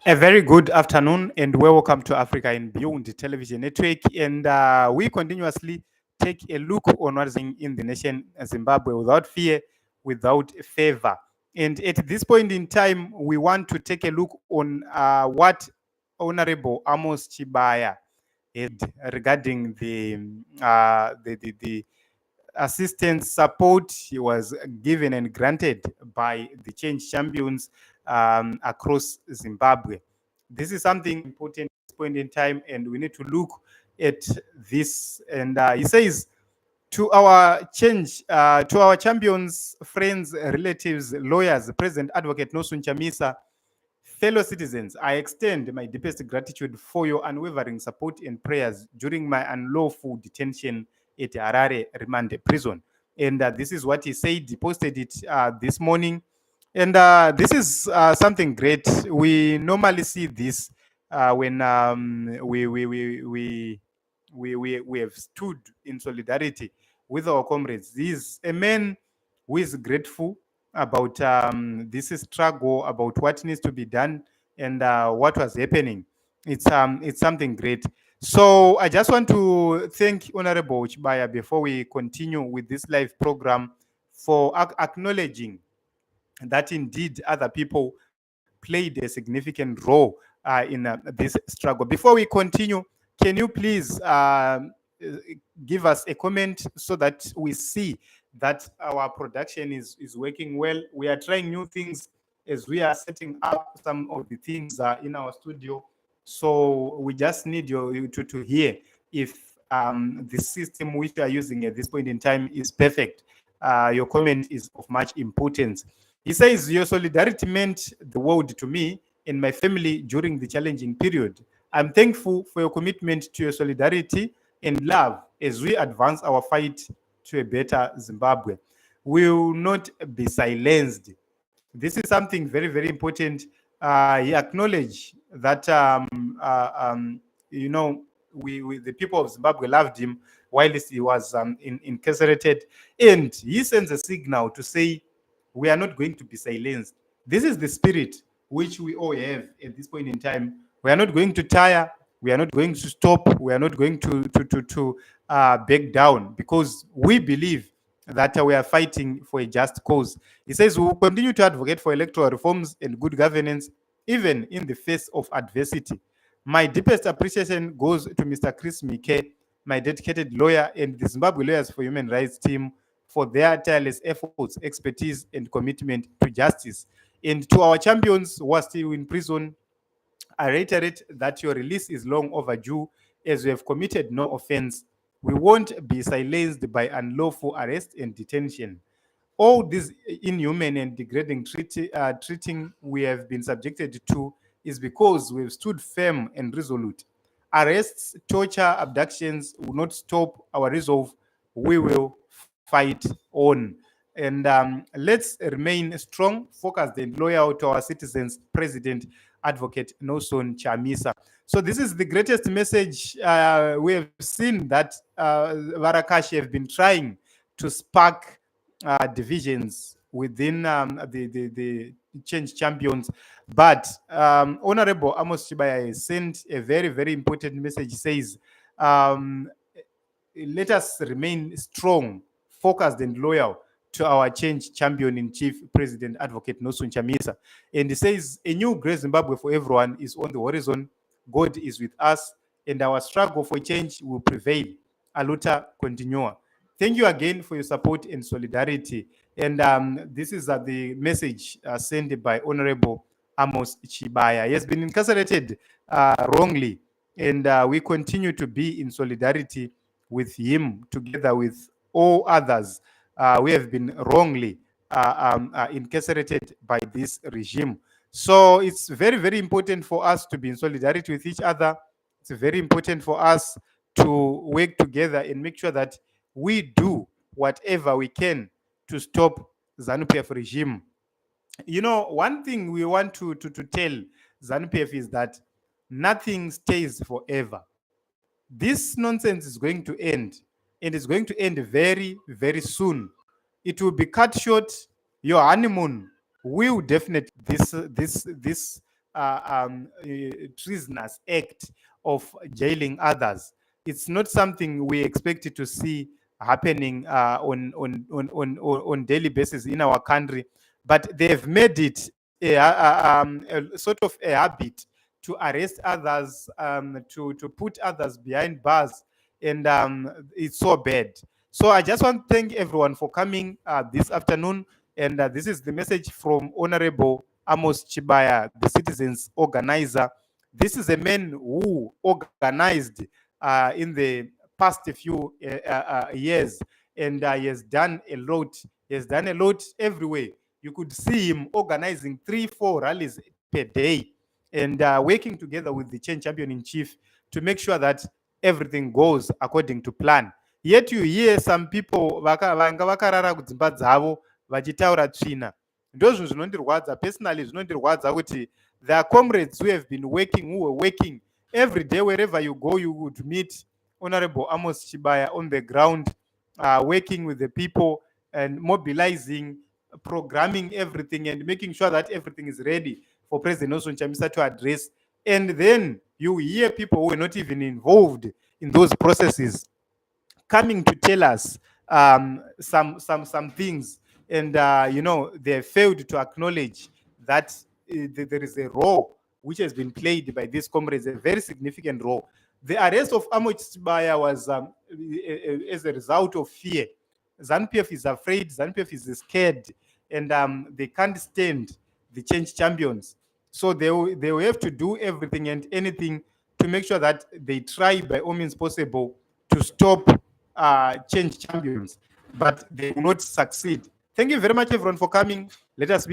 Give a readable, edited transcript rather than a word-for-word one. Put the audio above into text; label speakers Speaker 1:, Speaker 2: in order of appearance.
Speaker 1: A very good afternoon and welcome to Africa and Beyond Television Network. And we continuously take a look on what's in the nation Zimbabwe without fear, without favor. And at this point in time, we want to take a look on what Honorable Amos Chibaya had regarding the assistance support he was given and granted by the change champions across Zimbabwe. This is something important at this point in time, and we need to look at this. And he says, to our champions, friends, relatives, lawyers, President Advocate Nosun Chamisa, fellow citizens, I extend my deepest gratitude for your unwavering support and prayers during my unlawful detention at Harare Remand Prison. And this is what he said. He posted it this morning. And this is something great. We normally see this when we have stood in solidarity with our comrades. This is a man who is grateful about this struggle, about what needs to be done, and what was happening. It's something great. So I just want to thank Honorable Chibaya before we continue with this live program for acknowledging that indeed other people played a significant role in this struggle. Before we continue, can you please give us a comment so that we see that our production is working well? We are trying new things as we are setting up some of the things in our studio. So we just need you to hear if the system which we are using at this point in time is perfect. Your comment is of much importance. He says, your solidarity meant the world to me and my family during the challenging period. I'm thankful for your commitment to your solidarity and love as we advance our fight to a better Zimbabwe. We will not be silenced. This is something very, very important. He acknowledged that, you know, the people of Zimbabwe loved him while he was incarcerated. And he sends a signal to say, we are not going to be silenced. This is the spirit which we all have at this point in time. We are not going to tire. We are not going to stop. We are not going to back down because we believe that we are fighting for a just cause. He says we will continue to advocate for electoral reforms and good governance, even in the face of adversity. My deepest appreciation goes to Mr. Chris Mike, my dedicated lawyer, and the Zimbabwe Lawyers for Human Rights team for their tireless efforts, expertise, and commitment to justice. And to our champions who are still in prison, I reiterate that your release is long overdue as we have committed no offense. We won't be silenced by unlawful arrest and detention. All this inhuman and degrading treating we have been subjected to is because we've stood firm and resolute. Arrests, torture, abductions will not stop our resolve. We will fight on. And let's remain strong, focused, and loyal to our citizens, President Advocate Nelson Chamisa. So this is the greatest message. We have seen that Varakashi have been trying to spark divisions within the change champions. But Honorable Amos Chibaya sent a very, very important message. He says, um, let us remain strong, focused, and loyal to our change champion in chief, President Advocate Nosun Chamisa. And he says, a new great Zimbabwe for everyone is on the horizon. God is with us, and our struggle for change will prevail. Aluta continua. Thank you again for your support and solidarity. And this is the message sent by Honorable Amos Chibaya. He has been incarcerated wrongly, and we continue to be in solidarity with him together with all others. We have been wrongly incarcerated by this regime. So it's very, very important for us to be in solidarity with each other. It's very important for us to work together and make sure that we do whatever we can to stop ZANU-PF regime. You know, one thing we want to tell ZANU-PF is that nothing stays forever. This nonsense is going to end, and it's going to end very, very soon. It will be cut short. Your honeymoon will definitely this treasonous act of jailing others. It's not something we expected to see happening on daily basis in our country, but they've made it a sort of a habit to arrest others, to put others behind bars, and it's so bad. So I just want to thank everyone for coming this afternoon, and this is the message from Honorable Amos Chibaya, the citizens organizer. This is a man who organized in the past few years, and he has done a lot. He has done a lot everywhere. You could see him organizing 3-4 rallies per day, and working together with the change champion in chief to make sure that everything goes according to plan. Yet you hear some people vanga vakarara kudzimba dzavo vachitaura tsvina. Ndozvo zvinondirwadza personally, zvinondirwadza kuti there are comrades who have been working, who were working every day. Wherever you go, you would meet Honorable Amos Chibaya on the ground, working with the people and mobilizing, programming everything, and making sure that everything is ready for President Nelson Chamisa to address. And then you hear people who were not even involved in those processes coming to tell us some things, and they failed to acknowledge that there is a role which has been played by these comrades, a very significant role. The arrest of Amos Chibaya was as a result of fear. ZANU-PF is afraid, ZANU-PF is scared, and they can't stand the change champions. So they will have to do everything and anything to make sure that they try by all means possible to stop change champions, but they will not succeed. Thank you very much, everyone, for coming. Let us be